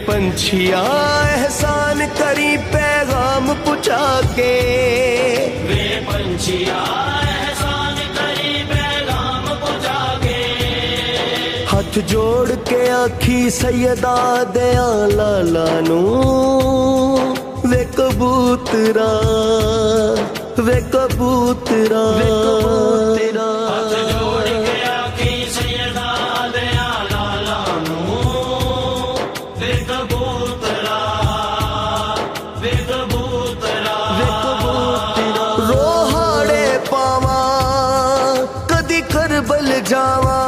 पंछिया एहसान करी पैगाम पुछा के, वे पंछिया एहसान करी पैगाम पुछा के। हथ जोड़ के आखी सैयदा दया लाला नू, वे कबूतरा वे कबूतरा वे कबूतरा। हथ जोड़ के आखी सैयदा दया लाला नू, वे कबूतरा वे कबूतरा वे कबूतरा। रोहाड़े पावा कदी करबल जावा,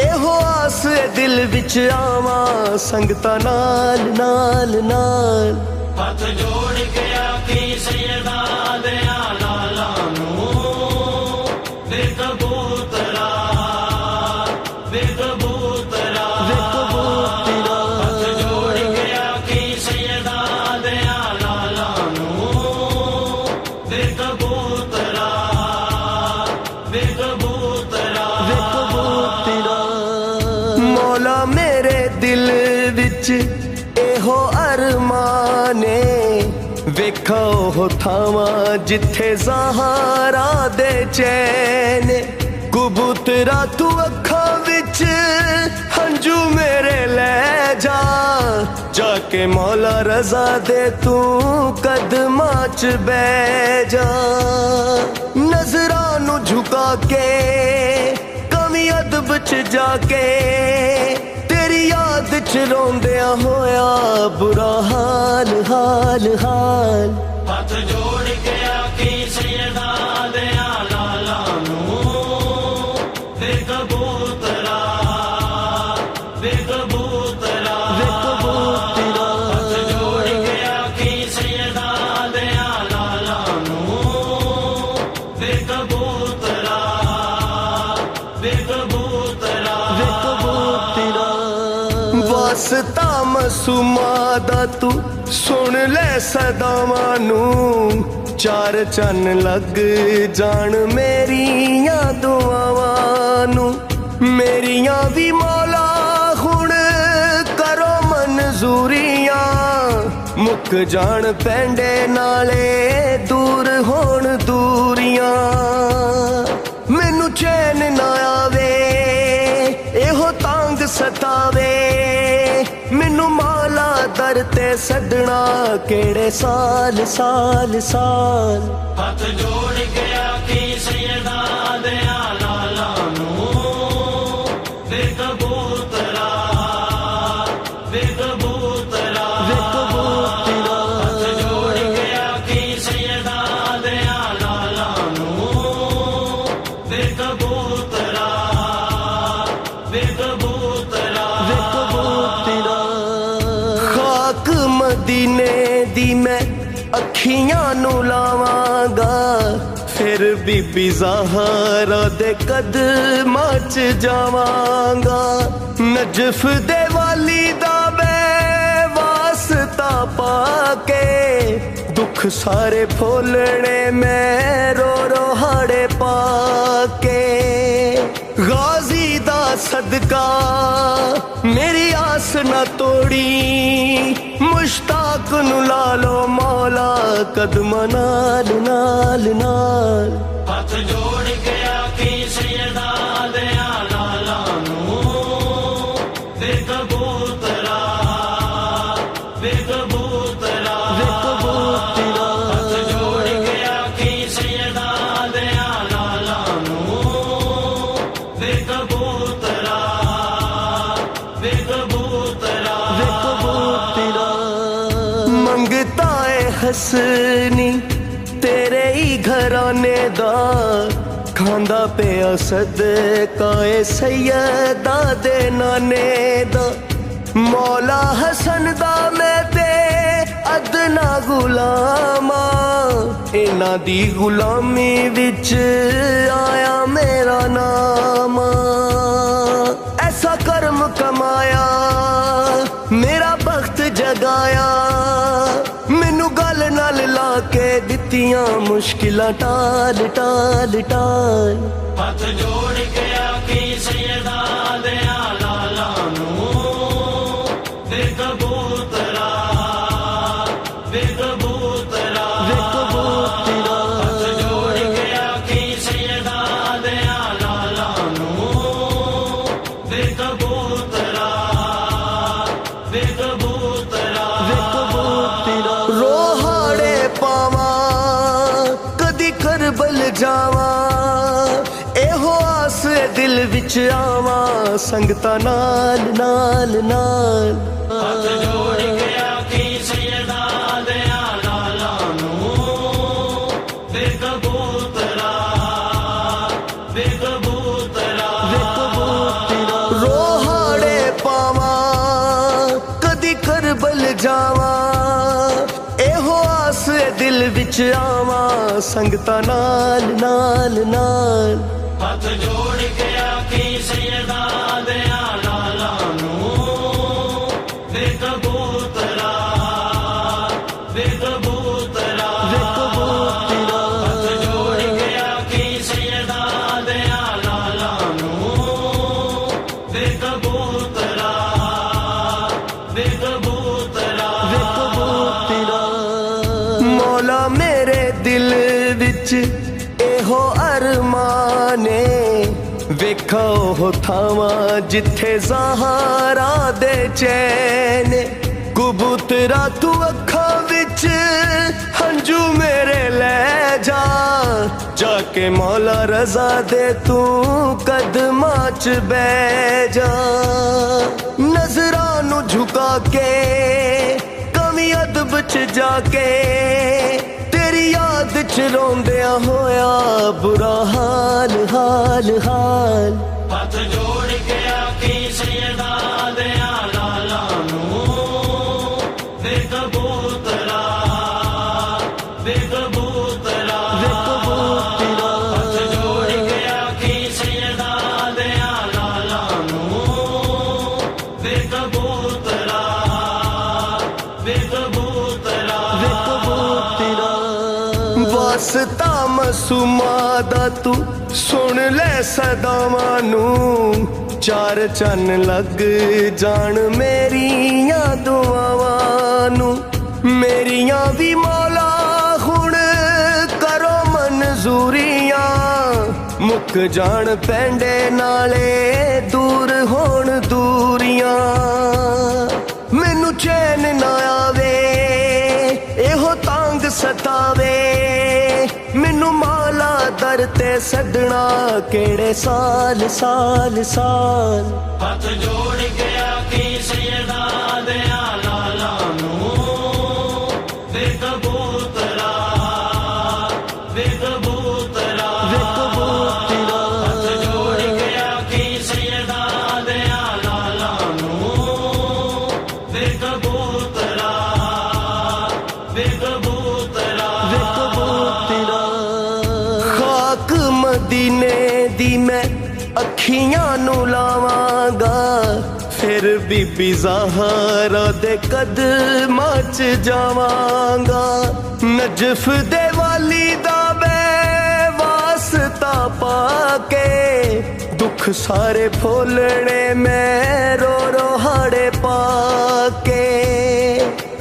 एहो आस दिल विच आवा संगता नाल नाल नाल। हथ जोड़ के आखी सैयदा दया लाला नू, वे कबूतरा वे कबूतरा वे कबूतरा। हथ जोड़ के आखी सैयदा दया लाला नू, वे कबूतरा वे कबूतरा वे कबूतरा। मौला मेरे दिल विच एहो अरमाने, वेखा ओह थावा जिथे ज़हारा दे चैन। कबूतरा तू अखा विच हंजू मेरे ले जा, जाके मौला रजा दे तू कदमां च बै जा। नजरां नू झुका के कमी अदब च जाके, तेरी याद च रोंदिया होया बुरा हाल हाल हाल। हथ जोड़ के आखी सैयदा दया लाला नू, वे कबूतरा वे कबूतरा वे कबूतरा। हथ जोड़ के आखी सैयदा दया लाला नू, वे कबूतरा वे कबूतरा वे कबूतरा। वास्ता मासूमा दा तू सुन ले सदावां नू, चार चन लग जान मेरियां दुआवां नू। मेरियां भी मौला हुण करो मंजूरियां, मुक जान पैंडे नाले दूर होण दूरियां। मैनू चैन ना आवे एहो तांग सतावे, मैनू मौला दर ते सदना केड़े साल साल साल। हथ जोड़ के आखी सैयदा दया लाला नू, वे कबूतरा वे कबूतरा वे कबूतरा। हथ जोड़ के आखी सैयदा दया लाला नू, वे कबूतरा वे कबूतरा वे कबूतरा। खाक मदीने दी मैं अखियां नू लावांगा, फिर बीबी ज़हरा दे कदमां च जावांगा। नजफ दे वाली दा मैं वास्ता पाके, दुख सारे फोलने मैं रो रो हाड़े पाके। गाजी दा सदका मेरी आस न तोड़ी, मुश्ताक नू ला लो मौला कदम नाल नाल नाल। हथ जोड़ के आखी सैयदा दया लाला नू, वे कबूतरा वे कबूतरा वे कबूतरा। हथ जोड़ के आखी सैयदा दया लाला नू, वे कबूतरा वे कबूतरा वे कबूतरा। मंगता है हसनी तेरे ही घराने दा, खांदा पिया सदका ए सैयदा दे नाने दा। मौला हसन दा मैं ते अदना गुलामा, इन्हां दी गुलामी विच आया मेरा नाम। ऐसा कर्म कमाया मेरा बख्त जगाया, मैनू गल नाल ला के दित्तियां मुश्किलां टाल टाल टाल। हथ जोड़ के आखी सैयदा दया लाला नू, ਵੇ ਕਬੂਤਰਾ ਵੇ ਕਬੂਤਰਾ ਵੇ ਕਬੂਤਰਾ ਹੱਥ ਜੋੜ ਕੇ ਆਖੀ ਸੈਯਦਾ ਦਿਆਂ ਲਾਲਾ ਨੂੰ ਵੇ ਕਬੂਤਰਾ ਵੇ ਕਬੂਤਰਾ ਵੇ ਕਬੂਤਰਾ ਰੋਹਾੜੇ ਪਾਵਾਂ ਕਦੀ ਕਰਬਲ ਜਾਵਾਂ ਇਹੋ ਆਸ ਦਿਲ ਵਿੱਚ ਆਵਾਂ ਸੰਗਤਾਂ ਨਾਲ ਨਾਲ ਨਾਲ ਹੱਥ ਜੋੜ ਕੇ ਆਖੀ ਸੈਯਦਾ ਦਿਆਂ ਲਾਲਾ ਨੂੰ ਵੇ ਕਬੂਤਰਾ ਵੇ ਕਬੂਤਰਾ ਵੇ ਕਬੂਤਰਾ ਰੋਹਾੜੇ ਪਾਵਾਂ ਕਦੀ ਕਰਬਲ ਜਾਵਾਂ ਇਹੋ ਆਸ ਦਿਲ ਵਿੱਚ ਆਵਾਂ ਸੰਗਤਾਂ ਨਾਲ ਨਾਲ ਨਾਲ ਹੱਥ ਜੋੜ ਕੇ ਆਖੀ ਸੈਯਦਾ ਦਿਆਂ ਲਾਲਾ ਨੂੰ ਵੇ ਕਬੂਤਰਾ ਵੇ ਕਬੂਤਰਾ ਵੇ ਕਬੂਤਰਾ ਹੱਥ ਜੋੜ ਕੇ ਆਖੀ ਸੈਯਦਾ ਦਿਆਂ ਲਾਲਾ ਨੂੰ ਵੇ ਕਬੂਤਰਾ ਵੇ ਕਬੂਤਰਾ ਵੇ ਕਬੂਤਰਾ ਮੌਲਾ ਮੇਰੇ ਦਿਲ ਵਿੱਚ ਇਹੋ ਅਰਮਾਨੇ ਵੇਖੋ ਉਹ ਥਾਵਾਂ ਜਿੱਥੇ ਜ਼ਹਾਰਾ ਦੇ ਚੈਨ ਕਬੂਤਰਾ ਤੂੰ ਅੱਖਾਂ ਵਿੱਚ ਹੰਝੂ ਮੇਰੇ ਲੈ ਜਾ ਜਾ ਕੇ ਮੌਲਾ ਰਜ਼ਾ ਦੇ ਤੂੰ ਕਦਮਾਂ 'ਚ ਬਹਿ ਜਾ ਨਜ਼ਰਾਂ ਨੂੰ ਝੁਕਾ ਕੇ ਕਮੀ ਅਦਬ 'ਚ ਜਾ ਕੇ ਤੇਰੀ ਯਾਦ 'ਚ ਰੋਂਦਿਆਂ ਹੋਇਆ ਬੁਰਾ ਹਾਲ ਹਾਲ ਹਾਲ ਹੱਥ ਜੋੜ ਕੇ ਆਖੀ ਸੈਯਦਾ ਦਿਆਂ ਲਾਲਾ ਨੂੰ ਵੇ ਕਬੂਤਰਾ ਵੇ ਕਬੂਤਰਾ ਵੇ ਕਬੂਤਰਾ ਹੱਥ ਜੋੜ ਕੇ ਆਖੀ ਸੈਯਦਾ ਦਿਆਂ ਲਾਲਾ ਨੂੰ ਵੇ ਕਬੂਤਰਾ ਵੇ ਕਬੂਤਰਾ ਵੇ ਕਬੂਤਰਾ ਵਾਸਤਾ ਮਾਸੂਮਾਂ ਦਾ ਤੂੰ ਸੁਣ ਲੈ ਸਦਾਵਾਂ ਨੂੰ ਚਾਰ ਚੰਨ ਲੱਗ ਜਾਣ ਮੇਰੀਆਂ ਦੁਆਵਾਂ ਨੂੰ ਮੇਰੀਆਂ ਵੀ ਮੌਲਾ ਹੁਣ ਕਰੋ ਮਨਜ਼ੂਰੀਆਂ ਮੁੱਕ ਜਾਣ ਪੈਂਡੇ ਨਾਲੇ ਦੂਰ ਹੋਣ ਦੂਰੀਆਂ ਮੈਨੂੰ ਚੈਨ ਨਾ ਆਵੇ ਇਹੋ ਤੰਗ ਸਤਾਵੇ ਮੈਨੂੰ ਮੌਲਾ ਦਰ ਤੇ ਛੱਡਣਾ ਕਿਹੜੇ ਸਾਲ ਸਾਲ ਸਾਲ ਹੱਥ ਜੋੜ ਕੇ ਆਖੀ ਸੈਯਦਾ ਦਿਆਂ ਲਾਲਾ ਨੂੰ ਵੇ ਕਬੂਤਰਾ ਵੇ ਕਬੂਤਰਾ ਵੇ ਕਬੂਤਰਾ ਹੱਥ ਜੋੜ ਕੇ ਆਖੀ ਸੈਯਦਾ ਦਿਆਂ ਲਾਲਾ ਨੂੰ ਵੇ ਕਬੂਤਰਾ ਵੇ ਕਬੂਤਰਾ ਵੇ ਕਬੂਤਰਾ ਖਾਕ ਮਦੀਨੇ ਦੀ ਮੈਂ ਅੱਖੀਆਂ ਨੂੰ ਲਾਵਾਂਗਾ ਫਿਰ ਬੀਬੀ ਜ਼ਹਰਾ ਦੇ ਕਦਮਾਂ 'ਚ ਜਾਵਾਂਗਾ ਨਜਫ ਦੇ ਵਾਲੀ ਦਾ ਮੈਂ ਵਾਸਤਾ ਪਾ ਕੇ ਦੁੱਖ ਸਾਰੇ ਫੋਲਣੇ ਮੈਂ ਰੋ ਰੋ ਹਾੜੇ ਪਾ ਕੇ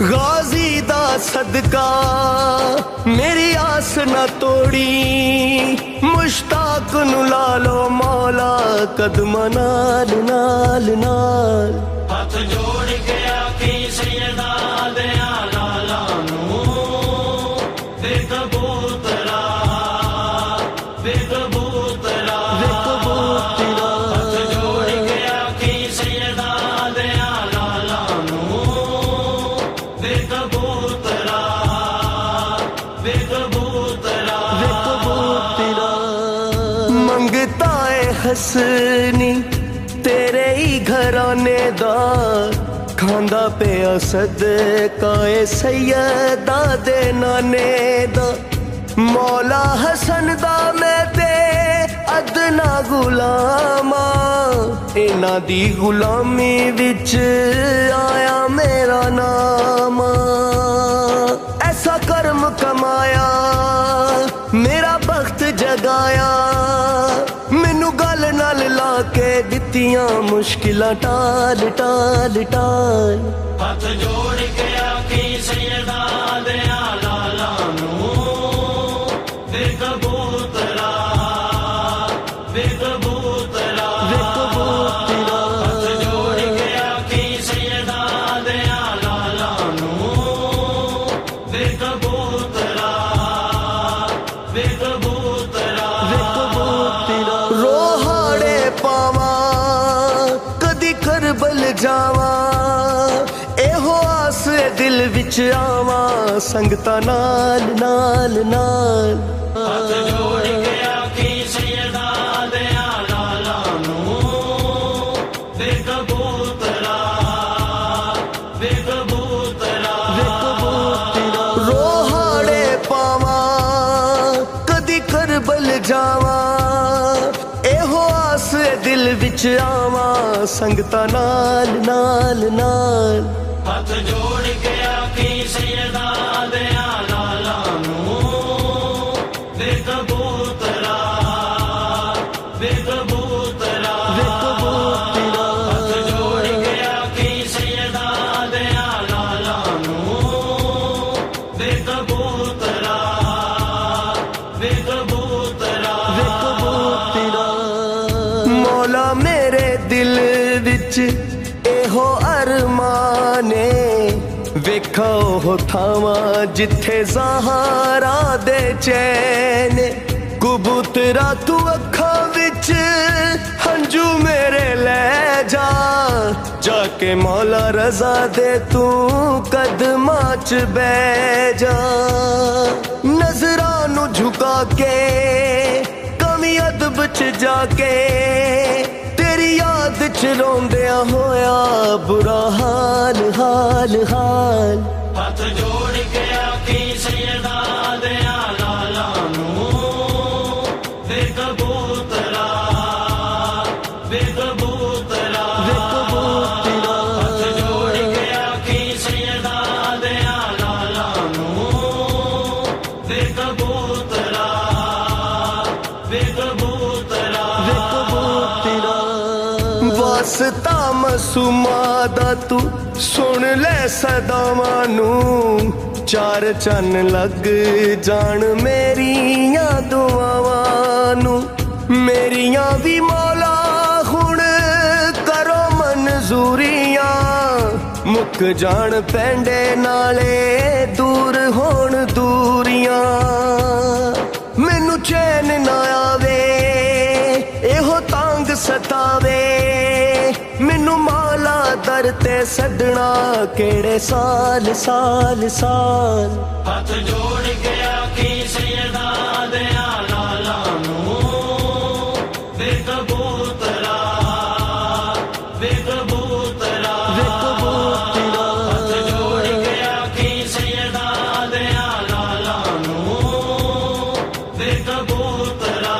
ਗਾਜ਼ੀ ਦਾ ਸਦਕਾ ਮੇਰੀ ਆਸ ਨਾ ਤੋੜੀ ਮੁਸ਼ਤਾਕ ਨੂੰ ਲਾ ਲੋ ਮੌਲਾ ਕਦਮਾਂ ਨਾਲ ਨਾਲ ਨਾਲ ਹੱਥ ਜੋੜ ਕੇ ਆਖੀ ਸੈਯਦਾ ਦਿਆਂ ਲਾਲਾ ਨੂੰ ਵੇ ਕਬੂਤਰਾ ਵੇ ਕਬੂਤਰਾ ਵੇ ਕਬੂਤਰਾ ਹੱਥ ਜੋੜ ਕੇ ਆਖੀ ਸੈਯਦਾ ਦਿਆਂ ਲਾਲਾ ਨੂੰ ਵੇ ਕਬੂਤਰਾ ਵੇ ਕਬੂਤਰਾ ਵੇ ਕਬੂਤਰਾ ਮੰਗਤਾ ਏ ਹਸਨੀ ਤੇਰੇ ਹੀ ਘਰਾਨੇ ਦਾ ਖਾਂਦਾ ਪਿਆ ਸਦਕਾ ਏ ਸੈਯਦਾ ਦੇ ਨਾਨੇ ਦਾ ਮੌਲਾ ਹਸਨ ਦਾ ਮੈਂ ਤੇ ਅਦਨਾ ਗੁਲਾਮਾਂ ਇਹਨਾਂ ਦੀ ਗੁਲਾਮੀ ਵਿੱਚ ਆਇਆ ਮੇਰਾ ਨਾਮ ਐਸਾ ਕਰਮ ਕਮਾਇਆ ਮੇਰਾ ਬਖਤ ਜਗਾਇਆ ਮੈਨੂੰ ਗੱਲ ਨਾਲ ਲਾ ਕੇ ਦਿੱਤੀ दियां मुश्किलां टाल टाल टाल। हथ जोड़ के आखी सैयदा दिया लाला नू वे कबूतरा वे कबूतरा वे कबूतरा। हथ जोड़ के आखी सैयदा दिया लाला नू वे कबूतरा वे कबूतरा वे कबूतरा। रोहाड़े पावा कदी करबल जावा, एहो आस दिल विच आवा संगता नाल नाल नाल। हथ जोड़ के आखी सैयदा दिया लाला नू वे कबूतरा वे कबूतरा वे कबूतरा। रोहाड़े पावा कदी करबल जावा, एहो आस दिल विच आवा संगता नाल नाल नाल। हथ जोड़ के आखी सैयदा दिया लाला नू वे कबूतरा वे कबूतरा वे कबूतरा। हथ जोड़ के आखी सैयदा दिया लाला नू वे कबूतरा वे कबूतरा वे कबूतरा। मौला मेरे दिल विच एहो अरमाने, वेखा ओह थावां जिथे ज़हारा दे चैन। कबूतरा तू अखां विच हंजू मेरे लै जा, जाके मौला रज़ा दे तू कदमां च बैठ जा। नज़रां नू झुका के कमी अदब च जाके, तेरी याद च रोंदिया होया बुरा हाल हाल हाल। हथ जोड़ के आखी सैयदा दिया लाला नू वे कबूतरा वे कबूतरा वे कबूतरा। हथ जोड़ के आखी सैयदा दिया लाला नू वे कबूतरा वे कबूतरा वे कबूतरा। वास्ता मासूमा दा तू सुन ले सदावां नू, चार चन्न लग जान मेरियां दुआवां नू। मेरियां भी मौला हुण करो मंजूरियां, मुक जान पैंडे नाले दूर होण दूरियां। मैनू चैन ना आवे एहो तांग सतावे, मैनू मौला दर ते सदना केड़े साल साल साल। हथ जोड़ के आखी सैयदा दिया लाला नू वे कबूतरा वे कबूतरा वे कबूतरा। हथ जोड़ के आखी सैयदा दिया लाला नू वे कबूतरा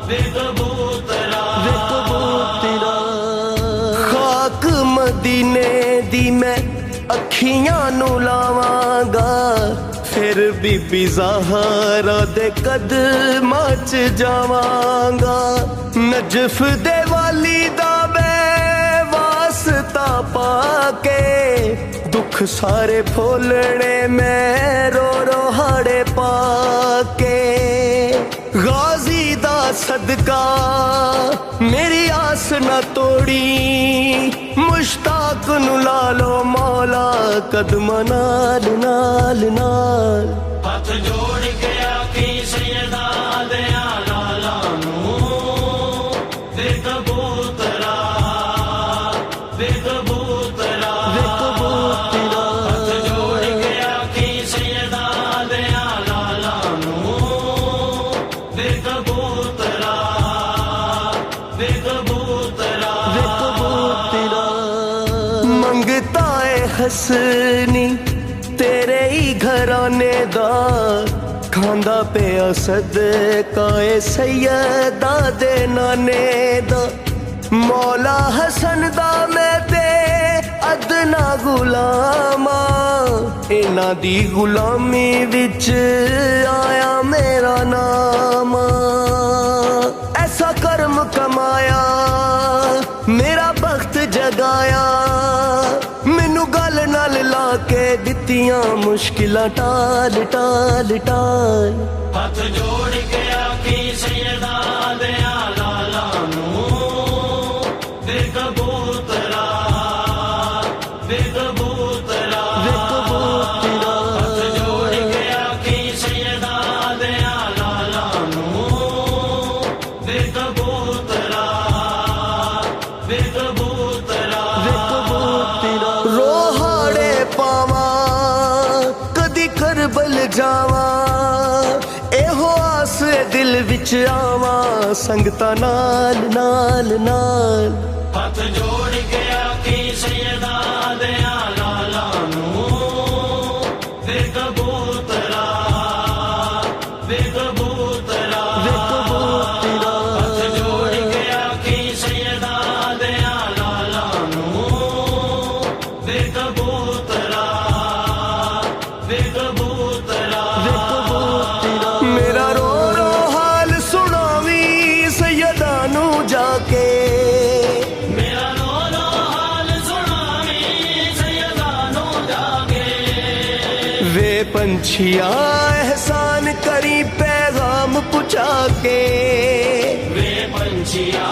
वे कबूतरा वे कबूतरा। खाक मदीने दी मैं अखियां नू लावांगा, फिर बीबी ज़हरा दे कदमां च जावांगा। नजफ दे वाली दा मैं वास्ता पाके, दुख सारे फुलने मैं रो रो हाड़े पाके। गाजी दा सदका मेरी आस न तोड़ी, मुश्ताक नू ला लो मौला कदमां नाल नाल नाल। हथ जोड़ के आखी सैयदा दिया लाला नू वे कबूतरा वे कबूतरा वे कबूतरा। हथ जोड़ के आखी सैयदा दिया लाला नू वे कबूतरा वे कबूतरा वे कबूतरा। मंगता है हसनी तेरे ही घराने दा, खांदा पिया सदका ए सैयदा दे नाने दा। मौला हसन दा मैं ते अदना गुलामा, इन्हां दी गुलामी विच आया मेरा नाम। ऐसा कर्म कमाया ਜਗਾਇਆ ਮੈਨੂੰ ਗੱਲ ਨਾਲ ਲਾ ਕੇ ਦਿੱਤੀਆਂ ਮੁਸ਼ਕਿਲਾਂ ਟਾਲ ਟਾਲ ਟਾਲ ਹੱਥ ਜੋੜ ਕੇ ਆਖੀ ਸੈਯਦਾ ਦਿਆਂ ਲਾਲਾ ਨੂੰ ਵੇ ਕਬੂਤਰਾ ਵੇ ਕਬੂਤਰਾ ਵੇ ਕਬੂਤਰਾ ਹੱਥ ਜੋੜ ਕੇ ਆਖੀ ਸੈਯਦਾ ਦਿਆਂ ਲਾਲਾ ਨੂੰ ਵੇ ਕਬੂਤਰਾ ਵੇ ਕਬੂਤਰਾ ਰੋਹਾੜੇ ਪਾਵਾਂ ਕਦੀ ਕਰਬਲ ਜਾਵਾਂ ਇਹੋ ਆਸ ਦਿਲ ਵਿੱਚ ਆਵਾਂ ਸੰਗਤਾਂ ਨਾਲ ਨਾਲ ਨਾਲ ਹੱਥ ਜੋੜ ਕੇ ਆਖੀ ਸੈਯਦਾ ਦਿਆਂ ਲਾਲਾ ਨੂੰ ਵੇ ਕਬੂਤਰਾ ਵੇ ਕਬੂਤਰਾ ਵੇ ਕਬੂਤਰਾ ਹੱਥ ਜੋੜ ਕੇ ਆਖੀ ਸੈਯਦਾ ਦਿਆਂ ਲਾਲਾ ਨੂੰ ਵੇ ਕਬੂਤਰਾ ਵੇ ਕਬੂਤਰਾ ਮੇਰਾ ਰੋ ਰੋ ਹਾਲ ਸੁਣਾਵੀਂ ਸੈਯਦਾ ਨੂੰ ਜਾ ਕੇ ਮੇਰਾ ਰੋ ਰੋ ਹਾਲ ਸੁਣਾਵੀਂ ਸੈਯਦਾ ਨੂੰ ਜਾ ਕੇ ਵੇ ਪੰਛੀਆ ਅਹਿਸਾਨ ਕਰੀ ਪੈਗਾਮ ਪੁਚਾ ਕੇ ਵੇ ਪੰਛੀਆ